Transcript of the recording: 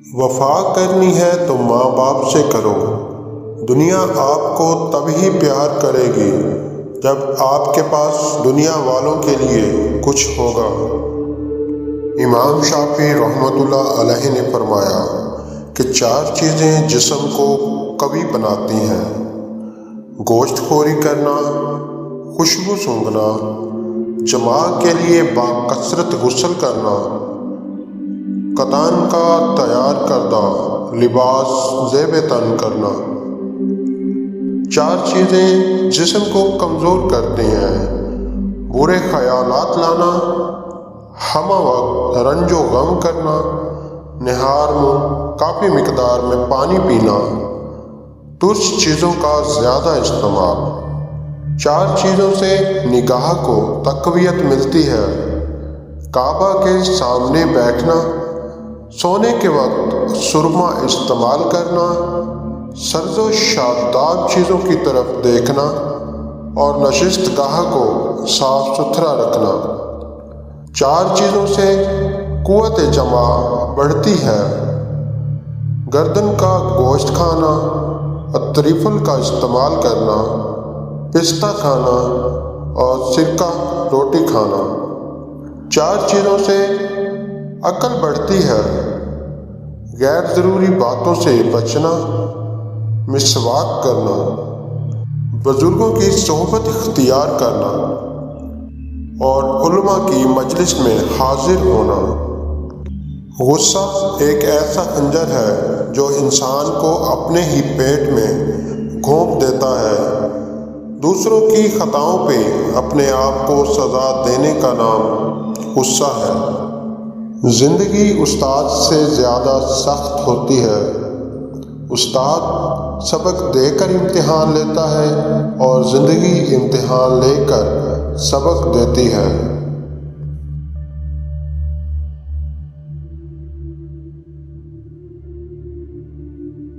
وفا کرنی ہے تو ماں باپ سے کرو۔ دنیا آپ کو تب ہی پیار کرے گی جب آپ کے پاس دنیا والوں کے لیے کچھ ہوگا۔ امام شافعی رحمۃ اللہ علیہ نے فرمایا کہ 4 چیزیں جسم کو قوی بناتی ہیں: گوشت خوری کرنا، خوشبو سونگھنا، جماع کے لیے باکثرت غسل کرنا، کتان کا تیار کردہ لباس زیب تن کرنا۔ 4 چیزیں جسم کو کمزور کرتی ہیں: برے خیالات لانا، ہمہ وقت رنج و غم کرنا، نہار میں کافی مقدار میں پانی پینا، ترش چیزوں کا زیادہ استعمال۔ 4 چیزوں سے نگاہ کو تقویت ملتی ہے: کعبہ کے سامنے بیٹھنا، سونے کے وقت سرما استعمال کرنا، سرد و شاداب چیزوں کی طرف دیکھنا اور نشست گاہ کو صاف ستھرا رکھنا۔ 4 چیزوں سے قوت جمع بڑھتی ہے: گردن کا گوشت کھانا، التریفل کا استعمال کرنا، پستہ کھانا اور سرکہ روٹی کھانا۔ 4 چیزوں سے عقل بڑھتی ہے: غیر ضروری باتوں سے بچنا، مسواک کرنا، بزرگوں کی صحبت اختیار کرنا اور علماء کی مجلس میں حاضر ہونا۔ غصہ ایک ایسا خنجر ہے جو انسان کو اپنے ہی پیٹ میں گھونپ دیتا ہے۔ دوسروں کی خطاؤں پہ اپنے آپ کو سزا دینے کا نام غصہ ہے۔ زندگی استاد سے زیادہ سخت ہوتی ہے۔ استاد سبق دے کر امتحان لیتا ہے اور زندگی امتحان لے کر سبق دیتی ہے۔